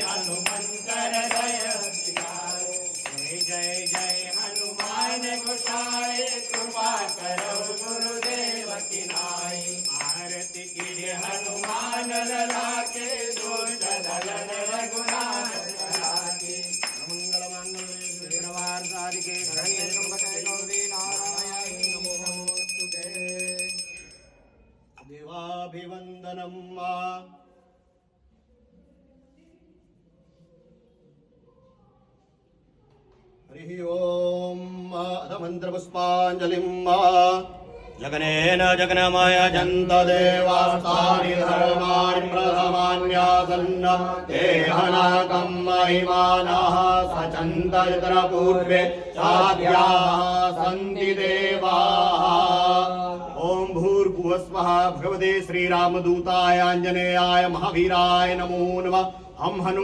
हनुमंतर जय जय जय हनुमान गोसाई कृपा करो गुरुदेव की नाई। आरती कीजिए हनुमान लला के दूत दलन रघुनाथ की। मंगल मांगल्ये शिव साधिके शरण्ये त्र्यंबके गौरी नारायणी नमोस्तुते। देवाभिवंदनम् हरि ओम मंत्रपुष्पांजलिं जगनेन जगन्मय जन्त देवास्तानि धर्माणि प्रथमान्यासन्न देहनाकं महिमानः सचन्त यत्र पूर्वे चाद्याः सन्ति देवाः। ओम भूर्भुवस्वः भगवते श्रीरामदूताय आञ्जनेयाय महावीराय नमो नमः। हम हनुमत